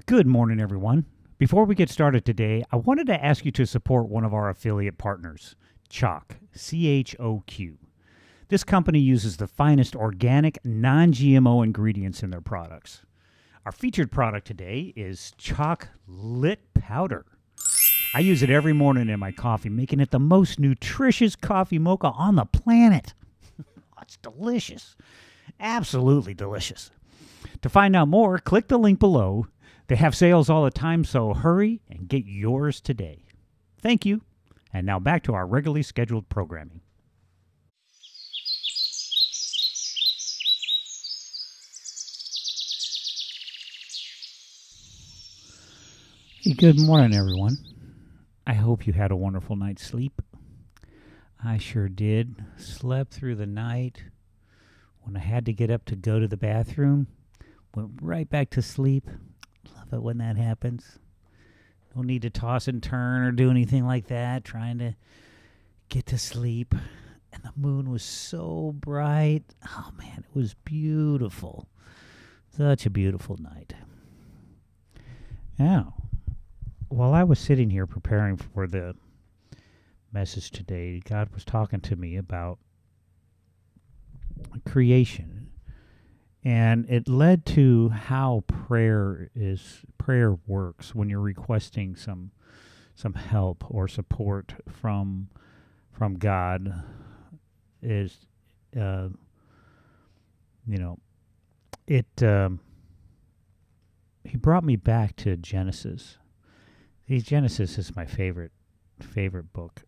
Good morning, everyone. Before we get started today, I wanted to ask you to support one of our affiliate partners, CHOQ, C-H-O-Q. This company uses the finest organic, non-GMO ingredients in their products. Our featured product today is CHOQ Lit Powder. I use it every morning in my coffee, making it the most nutritious coffee mocha on the planet. It's delicious. Absolutely delicious. To find out more, click the link below. They have sales all the time, so hurry and get yours today. Thank you. And now back to our regularly scheduled programming. Hey, good morning, everyone. I hope you had a wonderful night's sleep. I sure did. Slept through the night. When I had to get up to go to the bathroom, went right back to sleep. Love it when that happens. No need to toss and turn or do anything like that, trying to get to sleep. And the moon was so bright. Oh, man, it was beautiful. Such a beautiful night. Now, while I was sitting here preparing for the message today, God was talking to me about creation. And it led to how prayer works when you're requesting some help or support from God. He brought me back to Genesis. Genesis is my favorite book,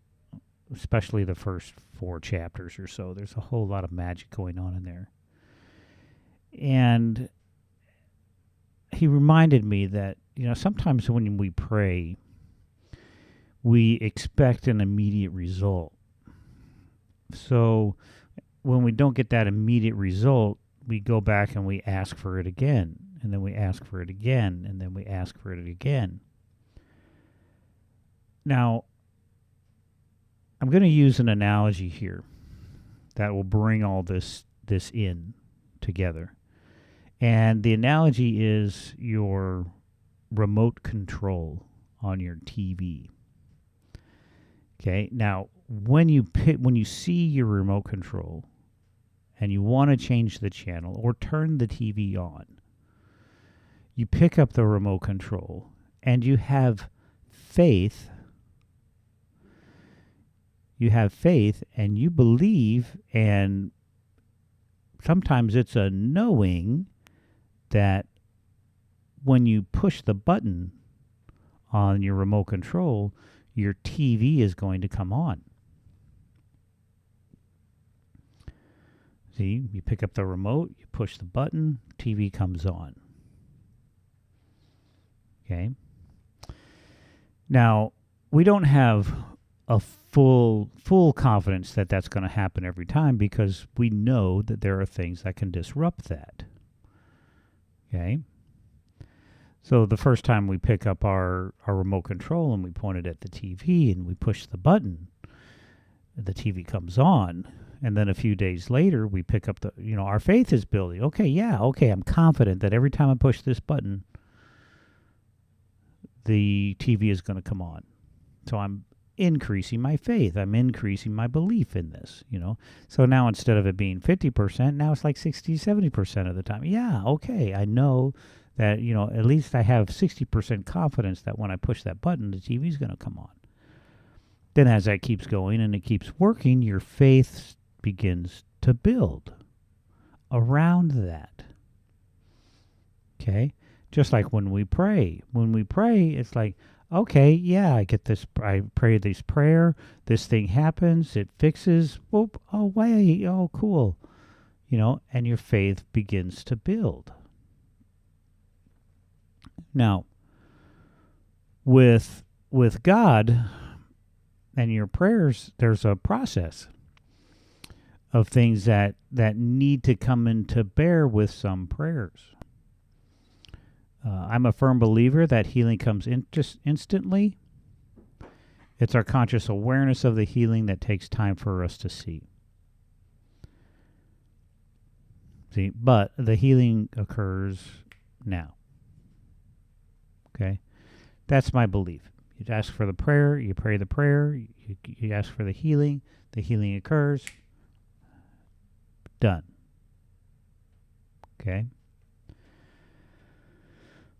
especially the first 4 chapters or so. There's a whole lot of magic going on in there. And he reminded me that, sometimes when we pray, we expect an immediate result. So when we don't get that immediate result, we go back and we ask for it again, and then we ask for it again, and then we ask for it again. Now, I'm going to use an analogy here that will bring all this in together. And the analogy is your remote control on your TV. Okay, now when you see your remote control and you want to change the channel or turn the TV on, you pick up the remote control and you have faith. You have faith and you believe, and sometimes it's a knowing that when you push the button on your remote control, your TV is going to come on. See, you pick up the remote, you push the button, TV comes on. Okay. Now, we don't have a full confidence that that's going to happen every time, because we know that there are things that can disrupt that. Okay? So the first time we pick up our remote control and we point it at the TV and we push the button, the TV comes on. And then a few days later, we pick up our faith is building. Okay, I'm confident that every time I push this button, the TV is going to come on. So I'm increasing my faith. I'm increasing my belief in this, So now instead of it being 50%, now it's like 60, 70% of the time. Yeah, okay, I know that, at least I have 60% confidence that when I push that button, the TV is going to come on. Then as that keeps going and it keeps working, your faith begins to build around that. Okay? Just like when we pray. When we pray, it's like, okay, yeah, I get this. I pray this prayer. This thing happens. It fixes. Whoop, oh, wait. Oh, cool. And your faith begins to build. Now, with God and your prayers, there's a process of things that need to come into bear with some prayers. I'm a firm believer that healing comes in just instantly. It's our conscious awareness of the healing that takes time for us to see. See, but the healing occurs now. Okay? That's my belief. You ask for the prayer, you pray the prayer, you ask for the healing occurs, done. Okay?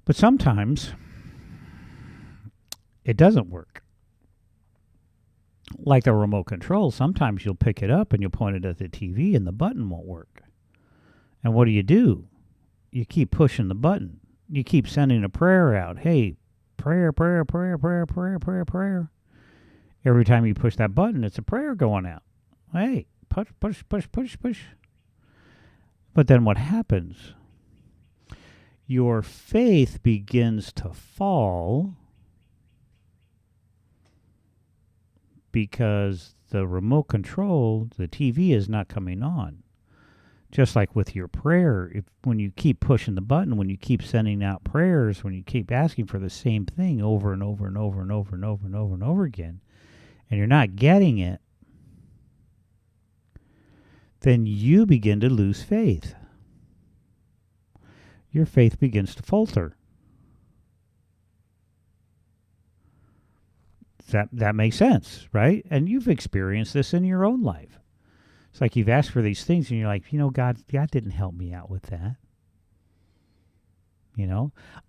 But sometimes it doesn't work. Like the remote control, sometimes you'll pick it up and you'll point it at the TV and the button won't work. And what do? You keep pushing the button. You keep sending a prayer out. Hey, prayer, prayer, prayer, prayer, prayer, prayer, prayer. Every time you push that button, it's a prayer going out. Hey, push, push, push, push, push. But then what happens? Your faith begins to fall because the remote control, the TV, is not coming on. Just like with your prayer, when you keep pushing the button, when you keep sending out prayers, when you keep asking for the same thing over and over and over and over and over and over and over again, and you're not getting it, then you begin to lose faith. Your faith begins to falter. That makes sense, right? And you've experienced this in your own life. It's like you've asked for these things and you're like, God didn't help me out with that.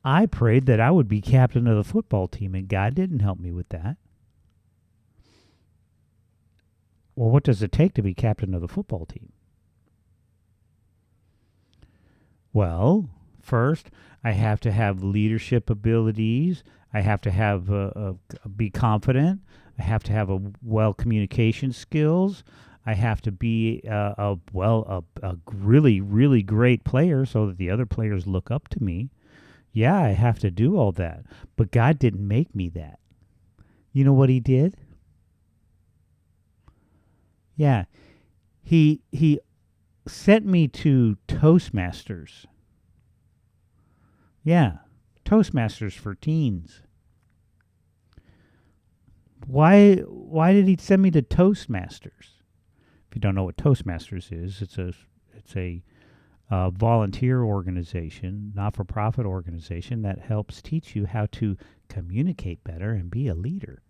I prayed that I would be captain of the football team and God didn't help me with that. Well, what does it take to be captain of the football team? Well, first, I have to have leadership abilities. I have to have be confident. I have to have well communication skills. I have to be a really, really great player so that the other players look up to me. Yeah, I have to do all that. But God didn't make me that. You know what he did? Yeah. He sent me to Toastmasters. Yeah, Toastmasters for teens. Why did he send me to Toastmasters? If you don't know what Toastmasters is, it's a volunteer organization, not-for-profit organization that helps teach you how to communicate better and be a leader.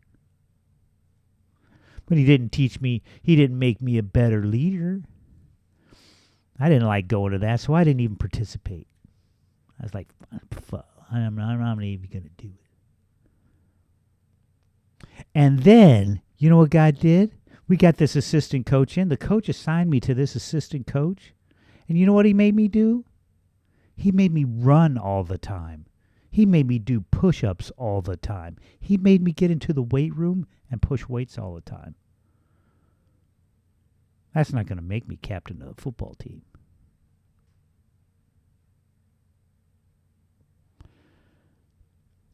But he didn't make me a better leader. I didn't like going to that, so I didn't even participate. I was like, fuck, I'm not even going to do it. And then, you know what God did? We got this assistant coach in. The coach assigned me to this assistant coach. And you know what he made me do? He made me run all the time. He made me do push-ups all the time. He made me get into the weight room and push weights all the time. That's not going to make me captain of the football team.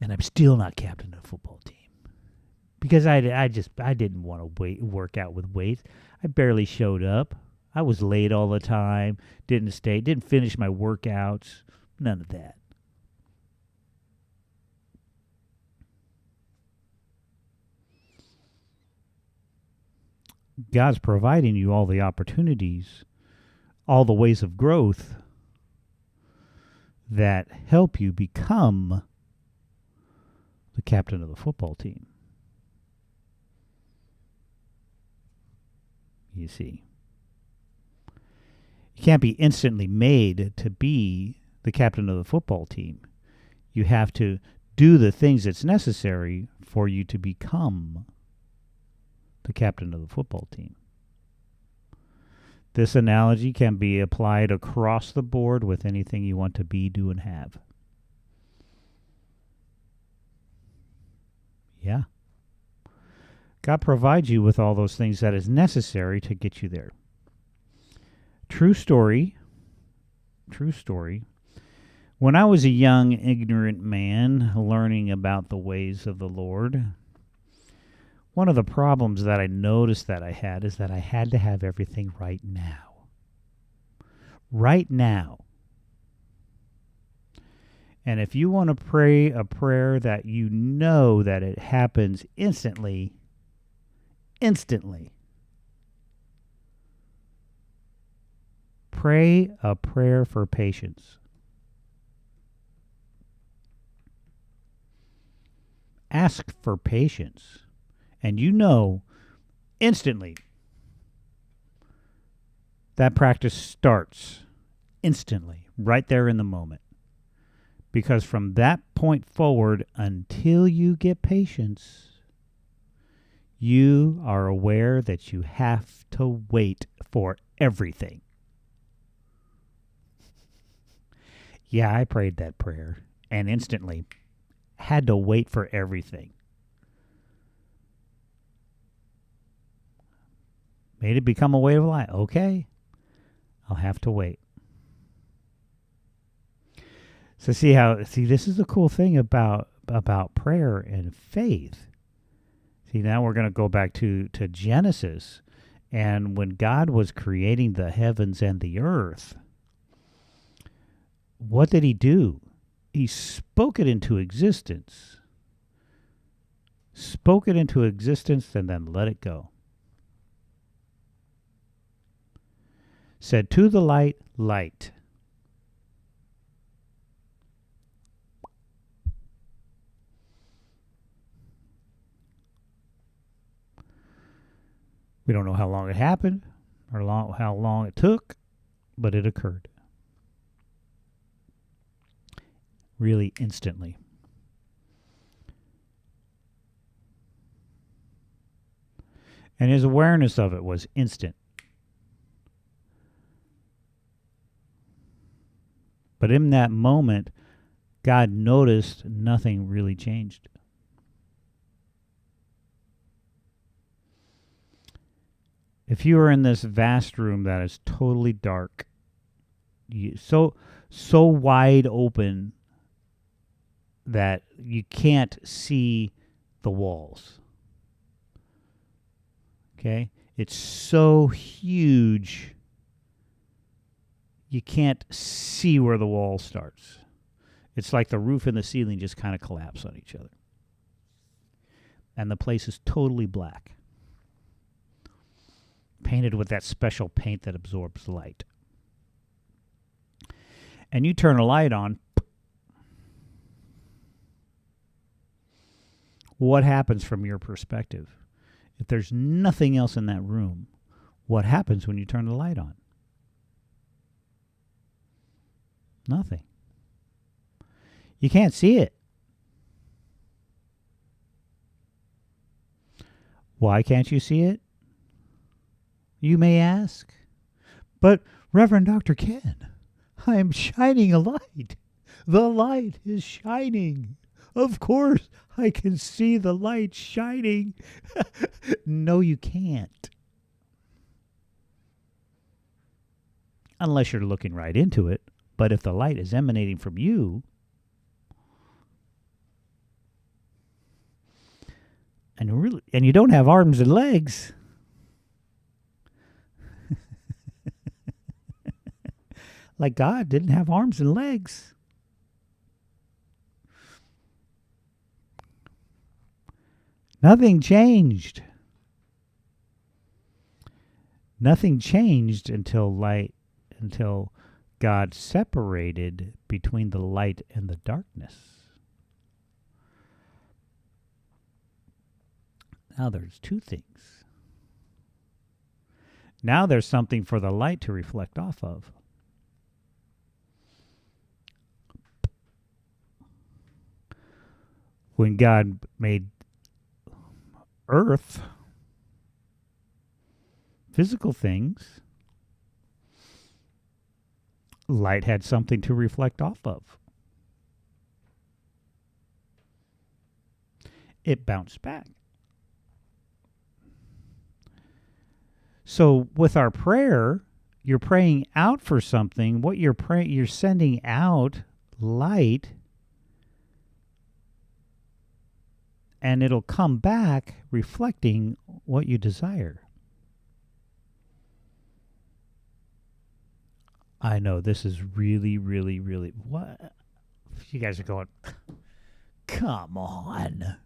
And I'm still not captain of the football team. Because I didn't want to work out with weights. I barely showed up. I was late all the time. Didn't finish my workouts. None of that. God's providing you all the opportunities, all the ways of growth that help you become the captain of the football team. You see. You can't be instantly made to be the captain of the football team. You have to do the things that's necessary for you to become the captain of the football team. This analogy can be applied across the board with anything you want to be, do, and have. Yeah. God provides you with all those things that is necessary to get you there. True story. When I was a young, ignorant man learning about the ways of the Lord, one of the problems that I noticed that I had is that I had to have everything right now. Right now. And if you want to pray a prayer that you know that it happens instantly, pray a prayer for patience. ask for patience, and you know instantly that practice starts instantly, right there in the moment. Because from that point forward, until you get patience, you are aware that you have to wait for everything. Yeah, I prayed that prayer and instantly had to wait for everything. Made it become a way of life. Okay, I'll have to wait. So see this is the cool thing about prayer and faith. See, now we're going to go back to Genesis, and when God was creating the heavens and the earth, what did he do? He spoke it into existence. Spoke it into existence and then let it go. Said to the light, light. We don't know how long it happened or how long it took, but it occurred. Really instantly. And his awareness of it was instant. But in that moment, God noticed nothing really changed. If you are in this vast room that is totally dark, so wide open that you can't see the walls. Okay? It's so huge you can't see where the wall starts. It's like the roof and the ceiling just kind of collapse on each other. And the place is totally black. Painted with that special paint that absorbs light. And you turn a light on. What happens from your perspective? If there's nothing else in that room, what happens when you turn the light on? Nothing. You can't see it. Why can't you see it? You may ask. But, Reverend Dr. Ken, I am shining a light. The light is shining. Of course, I can see the light shining. No, you can't. Unless you're looking right into it. But if the light is emanating from you, and you don't have arms and legs, like God didn't have arms and legs. Nothing changed. Nothing changed until God separated between the light and the darkness. Now there's two things. Now there's something for the light to reflect off of. When God made earth, physical things, light had something to reflect off of. It bounced back. So with our prayer, you're praying out for something. What you're praying, you're sending out light, and it'll come back reflecting what you desire. I know this is really, really, really... What? You guys are going, come on.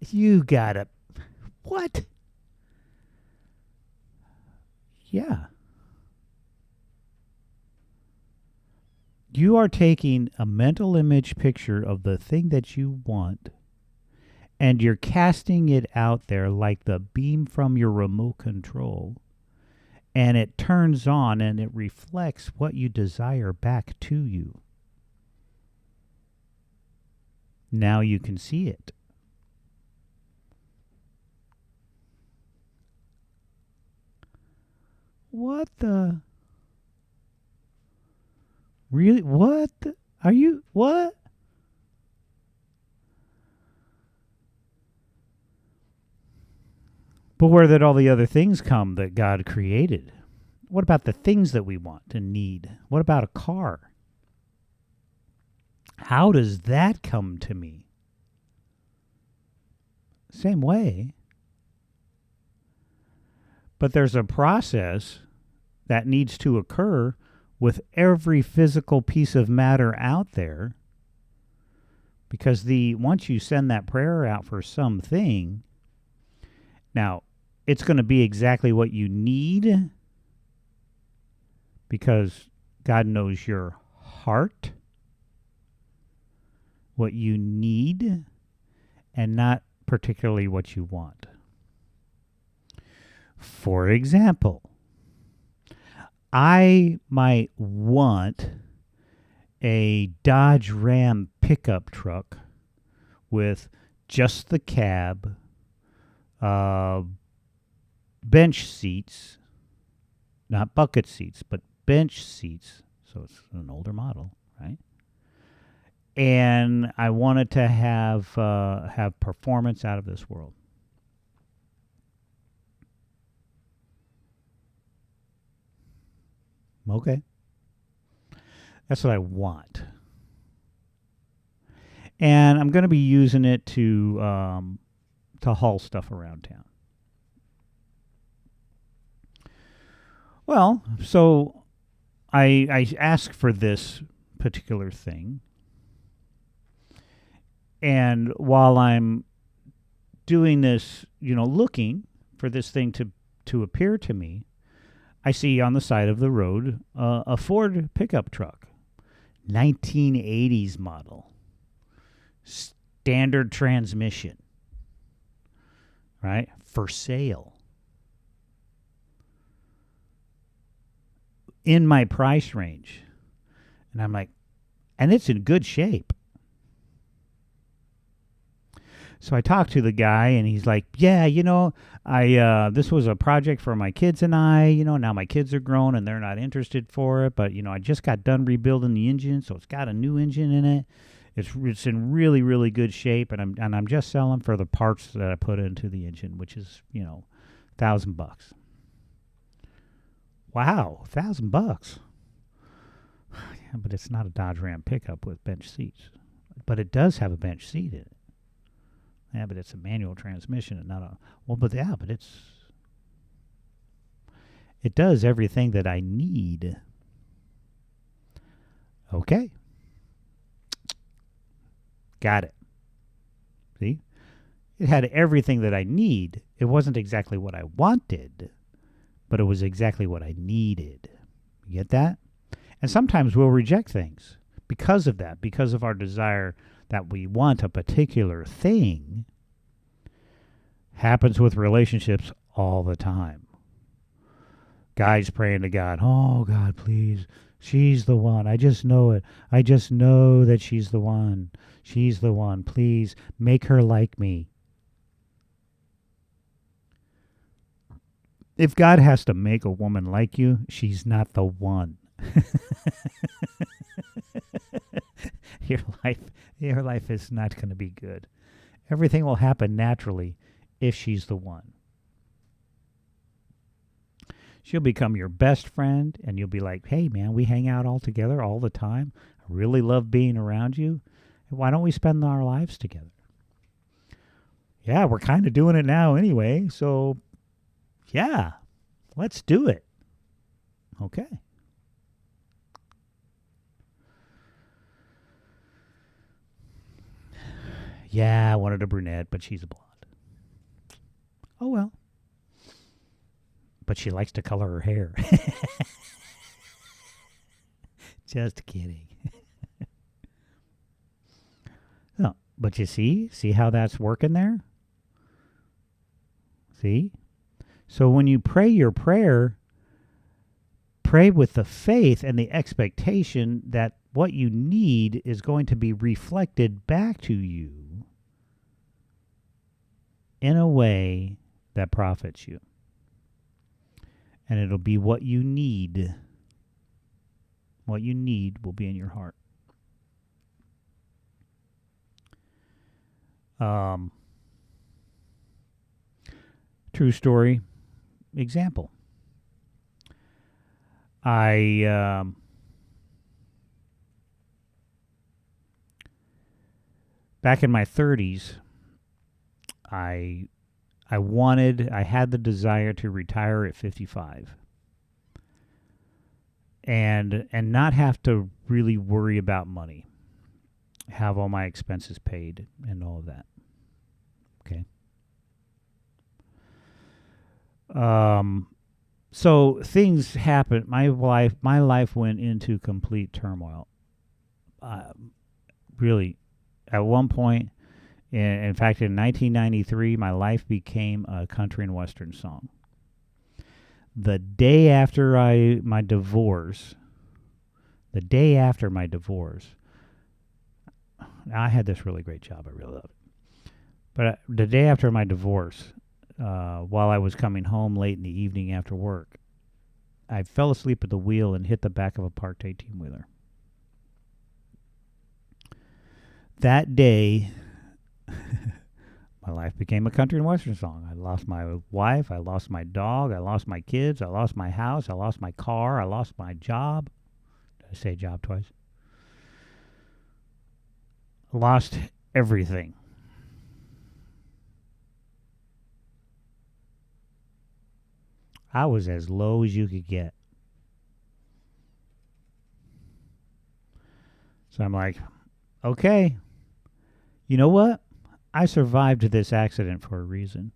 You gotta... What? Yeah. You are taking a mental image picture of the thing that you want, and you're casting it out there like the beam from your remote control, and it turns on and it reflects what you desire back to you. Now you can see it. What the? Really? What? Are you? What? But where did all the other things come that God created? What about the things that we want and need? What about a car? How does that come to me? Same way. But there's a process that needs to occur with every physical piece of matter out there. Because once you send that prayer out for something, now it's going to be exactly what you need, because God knows your heart, what you need, and not particularly what you want. For example, I might want a Dodge Ram pickup truck with just the cab, bench seats, not bucket seats, but bench seats. So it's an older model, right? And I wanted to have performance out of this world. Okay. That's what I want. And I'm going to be using it to haul stuff around town. Well, so I asked for this particular thing. And while I'm doing this, looking for this thing to appear to me, I see on the side of the road a Ford pickup truck, 1980s model, standard transmission, right? For sale. In my price range. And I'm like, and it's in good shape. So I talked to the guy, and he's like, yeah, this was a project for my kids and I, now my kids are grown and they're not interested for it, but, I just got done rebuilding the engine, so it's got a new engine in it. It's in really, really good shape, and I'm just selling for the parts that I put into the engine, which is, $1,000. Wow, $1,000. Yeah, but it's not a Dodge Ram pickup with bench seats. But it does have a bench seat in it. Yeah, but it's a manual transmission and not a... Well, but it does everything that I need. Okay. Got it. See? It had everything that I need. It wasn't exactly what I wanted, but it was exactly what I needed. You get that? And sometimes we'll reject things because of that, because of our desire that we want a particular thing. Happens with relationships all the time. Guys praying to God, oh, God, please, she's the one. I just know it. I just know that she's the one. She's the one. Please make her like me. If God has to make a woman like you, she's not the one. Your life is not going to be good. Everything will happen naturally if she's the one. She'll become your best friend, and you'll be like, hey, man, we hang out all together all the time. I really love being around you. Why don't we spend our lives together? Yeah, we're kind of doing it now anyway, so yeah, let's do it. Okay. Yeah, I wanted a brunette, but she's a blonde. Oh, well. But she likes to color her hair. Just kidding. No, But you see how that's working there? See? So when you pray your prayer, pray with the faith and the expectation that what you need is going to be reflected back to you in a way that profits you. And it'll be what you need. What you need will be in your heart. True story example. Back in my 30s, I had the desire to retire at 55 and not have to really worry about money, have all my expenses paid and all of that. Okay. So things happened. My life went into complete turmoil. Really, at one point, in fact, in 1993, my life became a country and western song. The day after my divorce, I had this really great job. I really loved it. But the day after my divorce, while I was coming home late in the evening after work, I fell asleep at the wheel and hit the back of a parked 18-wheeler. That day, my life became a country and western song. I lost my wife, I lost my dog, I lost my kids, I lost my house, I lost my car, I lost my job. Did I say job twice? Lost everything. I was as low as you could get. So I'm like, okay, you know what? I survived this accident for a reason.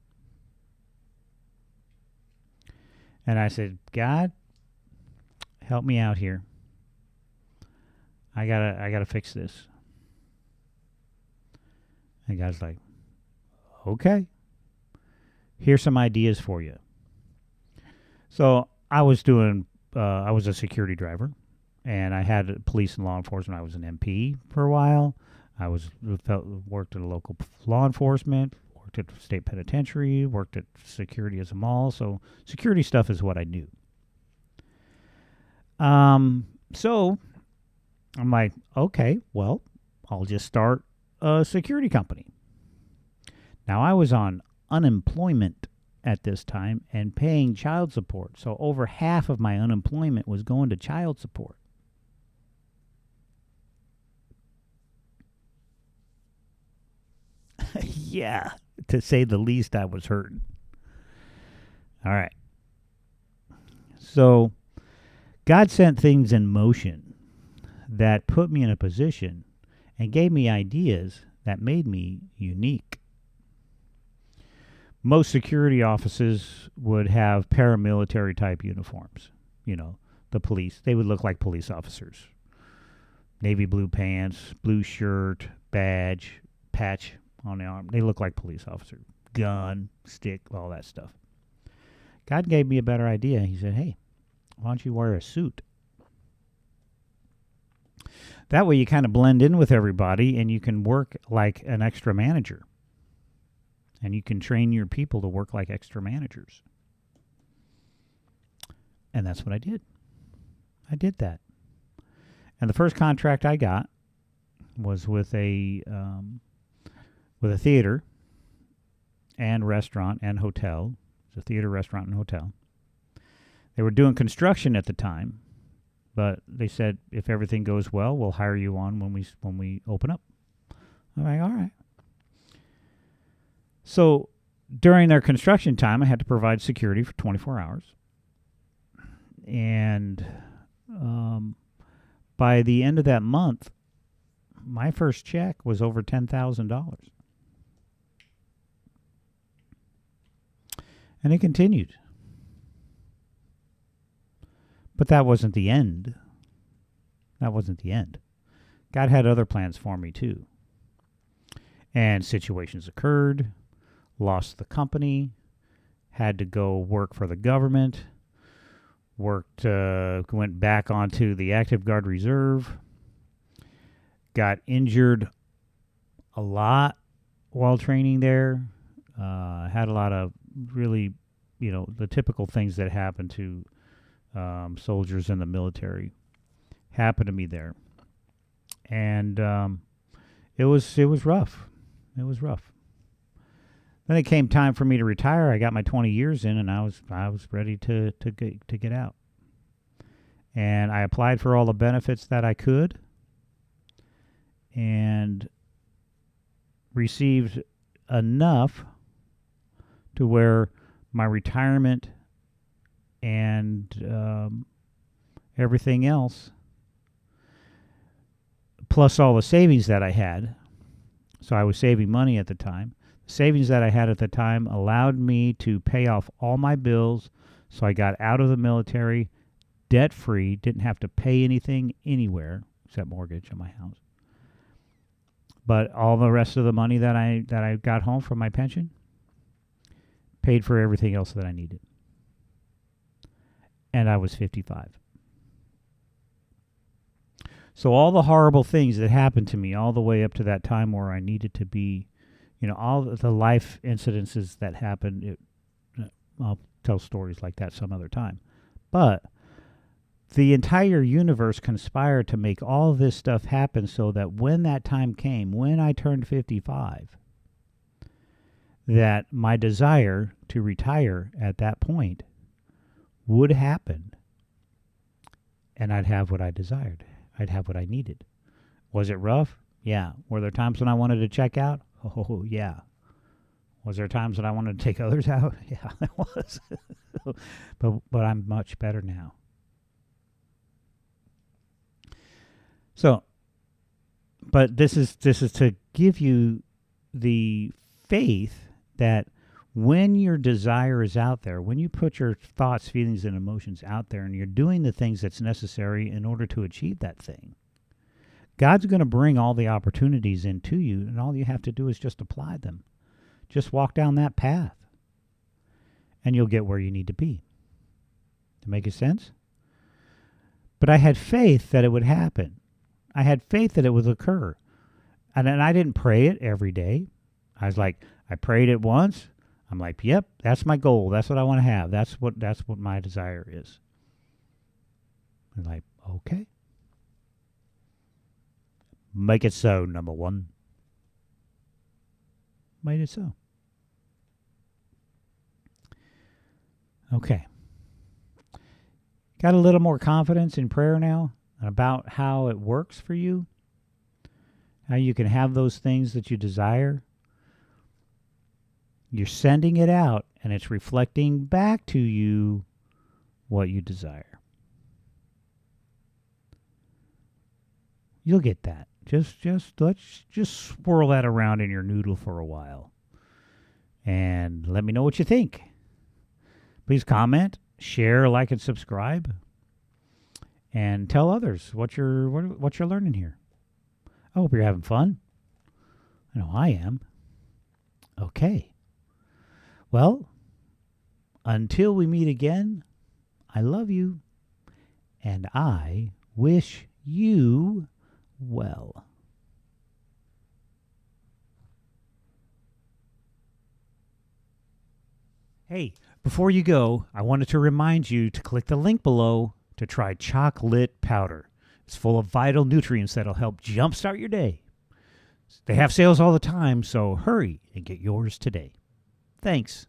And I said, God, help me out here. I gotta fix this. And God's like, okay, here's some ideas for you. So I was a security driver, and I had police and law enforcement. I was an MP for a while. I worked at a local law enforcement, worked at state penitentiary, worked at security as a mall. So security stuff is what I knew. So I'm like, okay, well, I'll just start a security company. Now I was on unemployment at this time and paying child support. So over half of my unemployment was going to child support. Yeah, to say the least, I was hurting. All right. So God sent things in motion that put me in a position and gave me ideas that made me unique. Most security offices would have paramilitary type uniforms. You know, the police, they would look like police officers. Navy blue pants, blue shirt, badge, patch on the arm. They look like police officers. Gun, stick, all that stuff. God gave me a better idea. He said, hey, why don't you wear a suit? That way you kind of blend in with everybody and you can work like an extra manager. And you can train your people to work like extra managers. And that's what I did. I did that. And the first contract I got was with a theater and restaurant and hotel. It was a theater, restaurant, and hotel. They were doing construction at the time, but they said, if everything goes well, we'll hire you on when we open up. I'm like, all right. So during their construction time, I had to provide security for 24 hours. And by the end of that month, my first check was over $10,000. And it continued. But that wasn't the end. That wasn't the end. God had other plans for me too. And situations occurred, lost the company, had to go work for the government, went back onto the active guard reserve, got injured a lot while training there, had a lot of really, the typical things that happen to soldiers in the military happened to me there. And it was rough. It was rough. Then it came time for me to retire. I got my 20 years in, and I was ready to get out. And I applied for all the benefits that I could, and received enough to where my retirement and everything else, plus all the savings that I had, so I was saving money at the time. The savings that I had at the time allowed me to pay off all my bills, so I got out of the military debt-free, didn't have to pay anything anywhere except mortgage on my house. But all the rest of the money that I got home from my pension paid for everything else that I needed. And I was 55. So all the horrible things that happened to me all the way up to that time where I needed to be, all the life incidences that happened, I'll tell stories like that some other time. But the entire universe conspired to make all this stuff happen so that when that time came, when I turned 55, that my desire to retire at that point would happen, and I'd have what I desired. I'd have what I needed. Was it rough? Yeah. Were there times when I wanted to check out? Oh, yeah. Was there times when I wanted to take others out? Yeah, there was. but I'm much better now. So, but this is to give you the faith that when your desire is out there, when you put your thoughts, feelings, and emotions out there, and you're doing the things that's necessary in order to achieve that thing, God's going to bring all the opportunities into you, and all you have to do is just apply them. Just walk down that path, and you'll get where you need to be. To make sense? But I had faith that it would happen. I had faith that it would occur. And I didn't pray it every day. I was like, I prayed it once. I'm like, yep, that's my goal. That's what I want to have. That's what my desire is. I'm like, okay. Make it so, number one. Made it so. Okay. Got a little more confidence in prayer now about how it works for you, how you can have those things that you desire. You're sending it out, and it's reflecting back to you what you desire. You'll get that. Let's just swirl that around in your noodle for a while, and let me know what you think. Please comment, share, like, and subscribe, and tell others what you're learning here. I hope you're having fun. I know I am. Okay. Well, until we meet again, I love you, and I wish you well. Hey, before you go, I wanted to remind you to click the link below to try chocolate powder. It's full of vital nutrients that'll help jumpstart your day. They have sales all the time, so hurry and get yours today. Thanks.